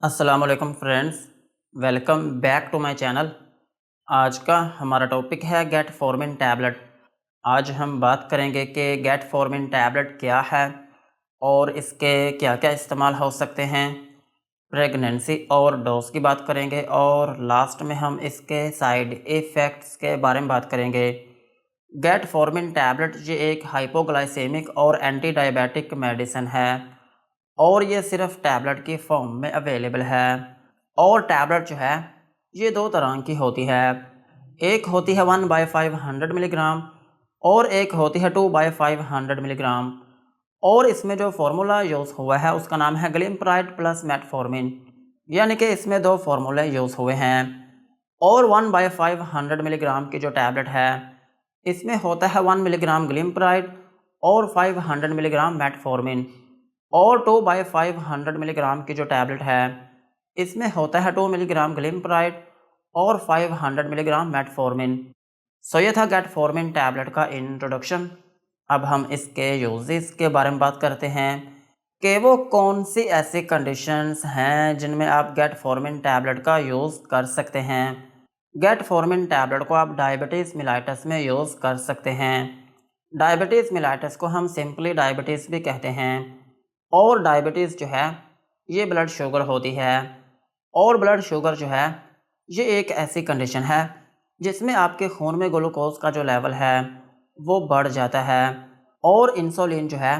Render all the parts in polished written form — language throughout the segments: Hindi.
अस्सलाम वालेकुम friends, welcome back to my channel. आज का हमारा टॉपिक है गेट फॉर्मिन टैबलेट। आज हम बात करेंगे कि गेट फॉर्मिन टैबलेट क्या है और इसके क्या क्या इस्तेमाल हो सकते हैं। प्रेगनेंसी और डोज की बात करेंगे और लास्ट में हम इसके साइड इफ़ेक्ट्स के बारे में बात करेंगे। गेट फॉर्मिन टैबलेट ये एक हाइपोग्लाइसेमिक और एंटी डायबिटिक मेडिसिन है और ये सिर्फ टैबलेट की फॉर्म में अवेलेबल है। और टैबलेट जो है ये दो तरह की होती है, एक होती है 1/500 मिलीग्राम और एक होती है 2/500 मिलीग्राम। और इसमें जो फार्मूला यूज़ हुआ है उसका नाम है ग्लिम्प्राइड प्लस मेटफॉर्मिन, यानी कि इसमें दो फार्मूले यूज़ हुए हैं। और 1/500 मिलीग्राम की जो टैबलेट है इसमें होता है 1 मिलीग्राम ग्लिम्प्राइड और 500 मिलीग्राम मेटफॉर्मिन। और 2/500 मिलीग्राम की जो टैबलेट है इसमें होता है 2 मिलीग्राम ग्लिम्प्राइड और 500 मिलीग्राम मेटफॉर्मिन। सो ये था गेट फॉर्मिन टैबलेट का इंट्रोडक्शन। अब हम इसके यूजेस के बारे में बात करते हैं कि वो कौन सी ऐसी कंडीशंस हैं जिनमें आप गेट फॉर्मिन टैबलेट का यूज़ कर सकते हैं। गेट फॉर्मिन टैबलेट को आप डायबिटीज़ मिलाइटस में यूज़ कर सकते हैं। डायबिटीज़ मिलाइटस को हम सिंपली डायबिटीज़ भी कहते हैं। और डायबिटीज़ जो है ये ब्लड शुगर होती है। और ब्लड शुगर जो है ये एक ऐसी कंडीशन है जिसमें आपके खून में ग्लूकोज का जो लेवल है वो बढ़ जाता है और इंसुलिन जो है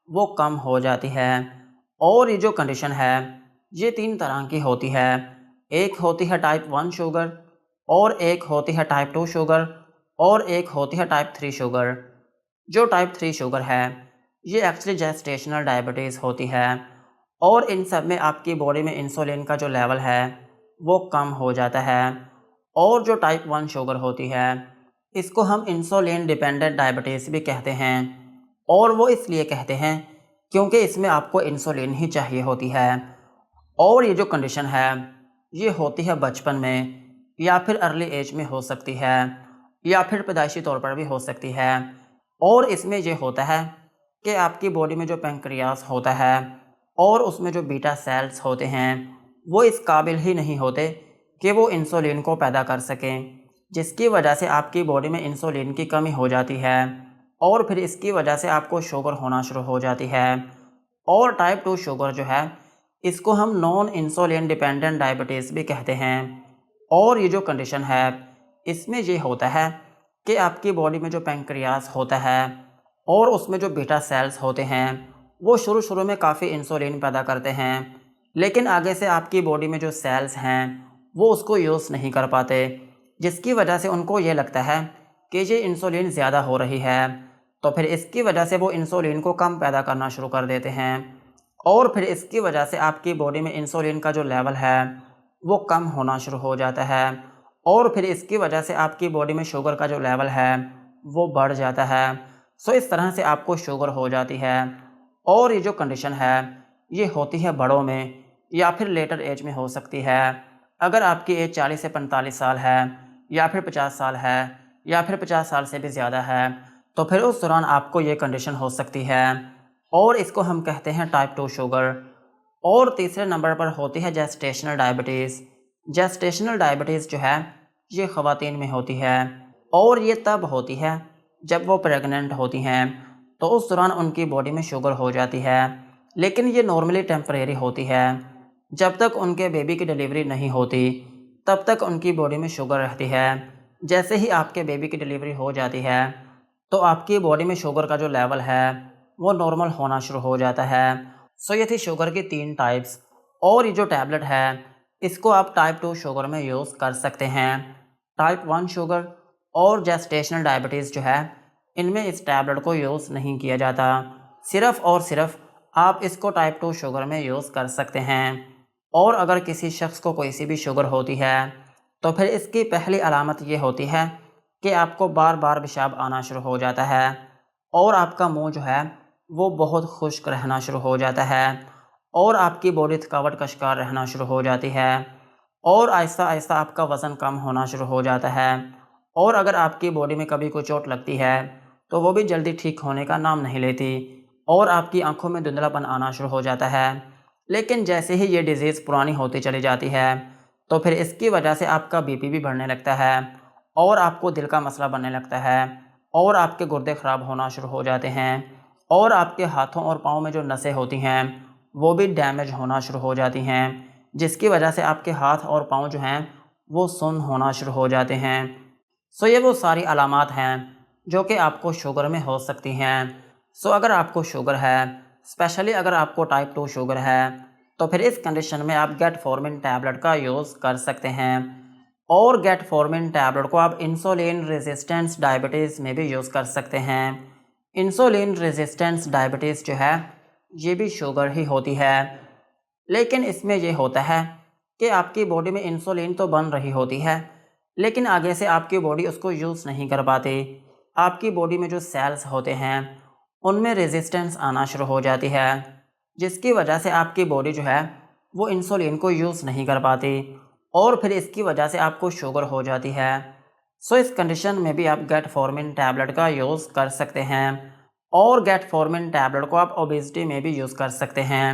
वो कम हो जाती है। और ये जो कंडीशन है ये तीन तरह की होती है, एक होती है टाइप 1 शुगर और एक होती है टाइप 2 शुगर और एक होती है टाइप 3 शुगर। जो टाइप 3 शुगर है ये एक्चुअली जेस्टेशनल डायबिटीज़ होती है और इन सब में आपकी बॉडी में इंसुलिन का जो लेवल है वो कम हो जाता है। और जो टाइप 1 शुगर होती है इसको हम इंसुलिन डिपेंडेंट डायबिटीज़ भी कहते हैं। और वो इसलिए कहते हैं क्योंकि इसमें आपको इंसुलिन ही चाहिए होती है। और ये जो कंडीशन है ये होती है बचपन में या फिर अर्ली एज में हो सकती है या फिर पैदाइशी तौर पर भी हो सकती है। और इसमें ये होता है कि आपकी बॉडी में जो पेंक्रियास होता है और उसमें जो बीटा सेल्स होते हैं वो इस काबिल ही नहीं होते कि वो इंसुलिन को पैदा कर सकें, जिसकी वजह से आपकी बॉडी में इंसुलिन की कमी हो जाती है और फिर इसकी वजह से आपको शुगर होना शुरू हो जाती है। और टाइप 2 शुगर जो है इसको हम नॉन इंसुलिन डिपेंडेंट डायबिटीज़ भी कहते हैं। और ये जो कंडीशन है इसमें ये होता है कि आपकी बॉडी में जो पेंक्रियास होता है और उसमें जो बीटा सेल्स होते हैं वो शुरू शुरू में काफ़ी इंसुलिन पैदा करते हैं, लेकिन आगे से आपकी बॉडी में जो सेल्स हैं वो उसको यूज़ नहीं कर पाते, जिसकी वजह से उनको ये लगता है कि ये इंसुलिन ज़्यादा हो रही है, तो फिर इसकी वजह से वो इंसुलिन को कम पैदा करना शुरू कर देते हैं। और फिर इसकी वजह से आपकी बॉडी में इंसुलिन का जो लेवल है वो कम होना शुरू हो जाता है और फिर इसकी वजह से आपकी बॉडी में शुगर का जो लेवल है वो बढ़ जाता है। सो इस तरह से आपको शुगर हो जाती है। और ये जो कंडीशन है ये होती है बड़ों में या फिर लेटर एज में हो सकती है। अगर आपकी एज 40 से 45 साल है या फिर 50 साल है या फिर 50 साल से भी ज़्यादा है तो फिर उस दौरान आपको ये कंडीशन हो सकती है और इसको हम कहते हैं टाइप 2 शुगर। और तीसरे नंबर पर होती है जेस्टेशनल डायबिटीज़। जेस्टेशनल डायबिटीज़ जो है ये ख़वातीन में होती है और ये तब होती है जब वो प्रेग्नेंट होती हैं, तो उस दौरान उनकी बॉडी में शुगर हो जाती है, लेकिन ये नॉर्मली टेम्परेरी होती है। जब तक उनके बेबी की डिलीवरी नहीं होती तब तक उनकी बॉडी में शुगर रहती है। जैसे ही आपके बेबी की डिलीवरी हो जाती है तो आपकी बॉडी में शुगर का जो लेवल है वो नॉर्मल होना शुरू हो जाता है। सो ये थी शुगर की 3 टाइप्स। और ये जो टैबलेट है इसको आप टाइप 2 शुगर में यूज़ कर सकते हैं। टाइप 1 शुगर और जेस्टेशनल डायबिटीज़ जो है इनमें इस टैबलेट को यूज़ नहीं किया जाता, सिर्फ़ और सिर्फ आप इसको टाइप 2 शुगर में यूज़ कर सकते हैं। और अगर किसी शख्स को कोई सी भी शुगर होती है तो फिर इसकी पहली अलामत ये होती है कि आपको बार बार पेशाब आना शुरू हो जाता है और आपका मुंह जो है वो बहुत खुश्क रहना शुरू हो जाता है और आपकी बॉडी थकावट का शिकार रहना शुरू हो जाती है और आहिस्ता आहिस्ता आपका वज़न कम होना शुरू हो जाता है। और अगर आपकी बॉडी में कभी कोई चोट लगती है तो वो भी जल्दी ठीक होने का नाम नहीं लेती और आपकी आंखों में धुंधलापन आना शुरू हो जाता है। लेकिन जैसे ही ये डिज़ीज़ पुरानी होती चली जाती है तो फिर इसकी वजह से आपका बीपी भी बढ़ने लगता है और आपको दिल का मसला बनने लगता है और आपके गुर्दे ख़राब होना शुरू हो जाते हैं और आपके हाथों और पाँव में जो नसें होती हैं वो भी डैमेज होना शुरू हो जाती हैं, जिसकी वजह से आपके हाथ और पाँव जो हैं वो सुन्न होना शुरू हो जाते हैं। सो ये वो सारी अलामात हैं जो कि आपको शुगर में हो सकती हैं। सो अगर आपको शुगर है, स्पेशली अगर आपको टाइप 2 शुगर है, तो फिर इस कंडीशन में आप गेट फॉर्मिन टैबलेट का यूज़ कर सकते हैं। और गेट फॉर्मिन टैबलेट को आप इंसुलिन रेजिस्टेंस डायबिटीज़ में भी यूज़ कर सकते हैं। इंसुलिन रेजिस्टेंस डायबिटीज़ जो है ये भी शुगर ही होती है, लेकिन इसमें ये होता है कि आपकी बॉडी में इंसुलिन तो बन रही होती है लेकिन आगे से आपकी बॉडी उसको यूज़ नहीं कर पाती। आपकी बॉडी में जो सेल्स होते हैं उनमें रेजिस्टेंस आना शुरू हो जाती है, जिसकी वजह से आपकी बॉडी जो है वो इंसुलिन को यूज़ नहीं कर पाती और फिर इसकी वजह से आपको शुगर हो जाती है। सो इस कंडीशन में भी आप गेट फॉर्मिन टैबलेट का यूज़ कर सकते हैं और गेट फॉर्मिन टैबलेट को आप ओबेसिटी में भी यूज़ कर सकते हैं।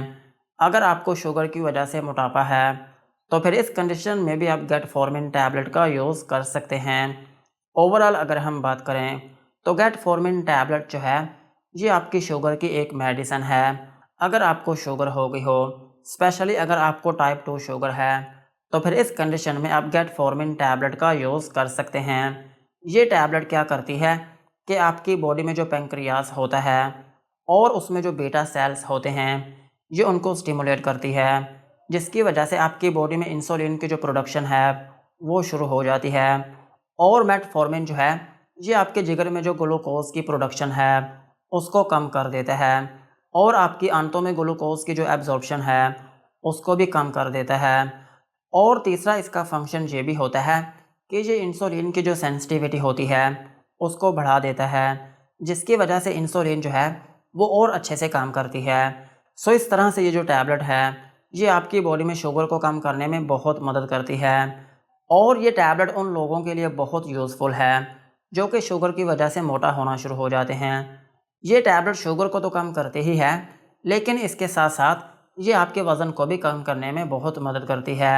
अगर आपको शुगर की वजह से मोटापा है तो फिर इस कंडीशन में भी आप गेट फॉर्मिन टैबलेट का यूज़ कर सकते हैं। ओवरऑल अगर हम बात करें तो गेट फॉर्मिन टैबलेट जो है ये आपकी शुगर की एक मेडिसिन है। अगर आपको शुगर हो गई हो, स्पेशली अगर आपको टाइप 2 शुगर है, तो फिर इस कंडीशन में आप गेट फॉर्मिन टैबलेट का यूज़ कर सकते हैं। ये टैबलेट क्या करती है कि आपकी बॉडी में जो पेंक्रियास होता है और उसमें जो बीटा सेल्स होते हैं ये उनको स्टिमुलेट करती है, जिसकी वजह से आपकी बॉडी में इंसुलिन की जो प्रोडक्शन है वो शुरू हो जाती है। और मेटफॉर्मिन जो है ये आपके जिगर में जो ग्लूकोज की प्रोडक्शन है उसको कम कर देता है और आपकी आंतों में ग्लूकोज की जो एब्जॉर्प्शन है उसको भी कम कर देता है। और तीसरा इसका फंक्शन ये भी होता है कि ये इंसुलिन की जो सेंसिटिविटी होती है उसको बढ़ा देता है, जिसकी वजह से इंसुलिन जो है वो और अच्छे से काम करती है। सो इस तरह से ये जो टैबलेट है ये आपकी बॉडी में शुगर को कम करने में बहुत मदद करती है और ये टैबलेट उन लोगों के लिए बहुत यूज़फुल है जो कि शुगर की वजह से मोटा होना शुरू हो जाते हैं। ये टैबलेट शुगर को तो कम करती ही है लेकिन इसके साथ साथ ये आपके वज़न को भी कम करने में बहुत मदद करती है।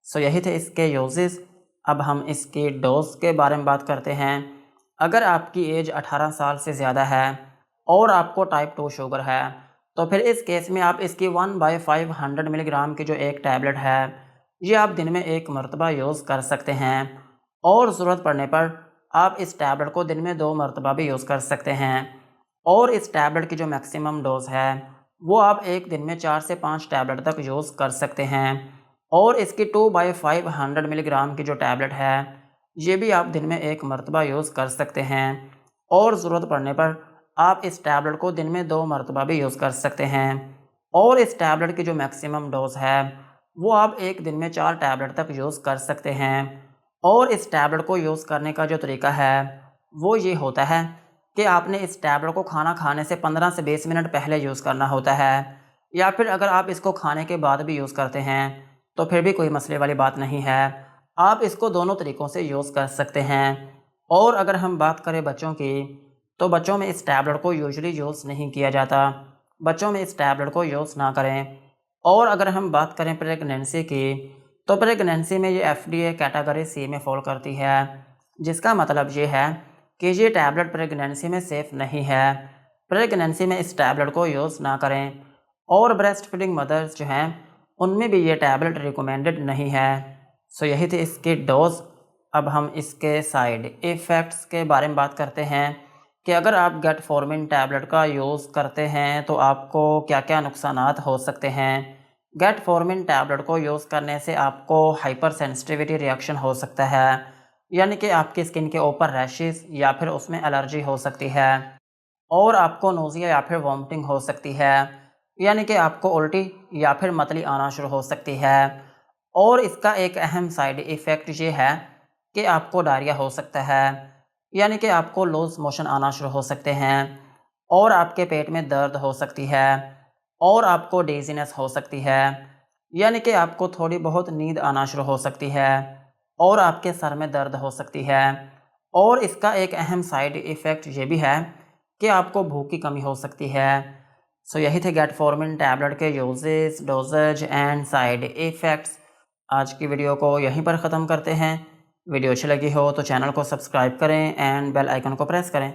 सो यही थे इसके यूजेस। अब हम इसकी डोज के बारे में बात करते हैं। अगर आपकी एज 18 साल से ज़्यादा है और आपको टाइप 2 शुगर है तो फिर इस केस में आप इसकी 1/500 मिलीग्राम की जो एक टैबलेट है ये आप दिन में एक मरतबा यूज़ कर सकते हैं और ज़रूरत पड़ने पर आप इस टैबलेट को दिन में 2 मरतबा भी यूज़ कर सकते हैं। और इस टैबलेट की जो मैक्सिमम डोज है वो आप एक दिन में 4 से 5 टैबलेट तक यूज़ कर सकते हैं। और इसकी 2/500 मिलीग्राम की जो टैबलेट है ये भी आप दिन में एक मरतबा यूज़ कर सकते हैं और ज़रूरत पड़ने पर आप इस टैबलेट को दिन में 2 मरतबा भी यूज़ कर सकते हैं। और इस टैबलेट की जो मैक्सिमम डोज है वो आप एक दिन में 4 टैबलेट तक यूज़ कर सकते हैं। और इस टैबलेट को यूज़ करने का जो तरीका है वो ये होता है कि आपने इस टैबलेट को खाना खाने से 15 से 20 मिनट पहले यूज़ करना होता है, या फिर अगर आप इसको खाने के बाद भी यूज़ करते हैं तो फिर भी कोई मसले वाली बात नहीं है। आप इसको दोनों तरीक़ों से यूज़ कर सकते हैं। और अगर हम बात करें बच्चों की, तो बच्चों में इस टैबलेट को यूजुअली यूज़ नहीं किया जाता। बच्चों में इस टैबलेट को यूज़ ना करें। और अगर हम बात करें प्रेगनेंसी की, तो प्रेगनेंसी में ये FDA कैटेगरी C में फॉल करती है, जिसका मतलब ये है कि ये टैबलेट प्रेगनेंसी में सेफ़ नहीं है। प्रेगनेंसी में इस टैबलेट को यूज़ ना करें। और ब्रेस्ट फीडिंग मदर्स जो हैं उनमें भी ये टैबलेट रिकमेंडेड नहीं है। सो यही थी इसकी डोज़। अब हम इसके साइड इफ़ेक्ट्स के बारे में बात करते हैं कि अगर आप गेट फॉर्मिन टैबलेट का यूज़ करते हैं तो आपको क्या क्या नुकसानात हो सकते हैं। गेट फॉर्मिन टैबलेट को यूज़ करने से आपको हाइपर सेंसिटिविटी रिएक्शन हो सकता है, यानी कि आपकी स्किन के ऊपर रैशेस या फिर उसमें एलर्जी हो सकती है और आपको नोज़िया या फिर वॉमिटिंग हो सकती है, यानी कि आपको उल्टी या फिर मतली आना शुरू हो सकती है। और इसका एक अहम साइड इफ़ेक्ट ये है कि आपको डायरिया हो सकता है, यानी कि आपको लूज़ मोशन आना शुरू हो सकते हैं और आपके पेट में दर्द हो सकती है और आपको डिज़ीनेस हो सकती है, यानी कि आपको थोड़ी बहुत नींद आना शुरू हो सकती है और आपके सर में दर्द हो सकती है। और इसका एक अहम साइड इफ़ेक्ट ये भी है कि आपको भूख की कमी हो सकती है। सो यही थे गेटफॉर्मिन टैबलेट के uses, doses and side effects. आज की वीडियो को यहीं पर ख़त्म करते हैं। वीडियो अच्छी लगी हो तो चैनल को सब्सक्राइब करें एंड बेल आइकन को प्रेस करें।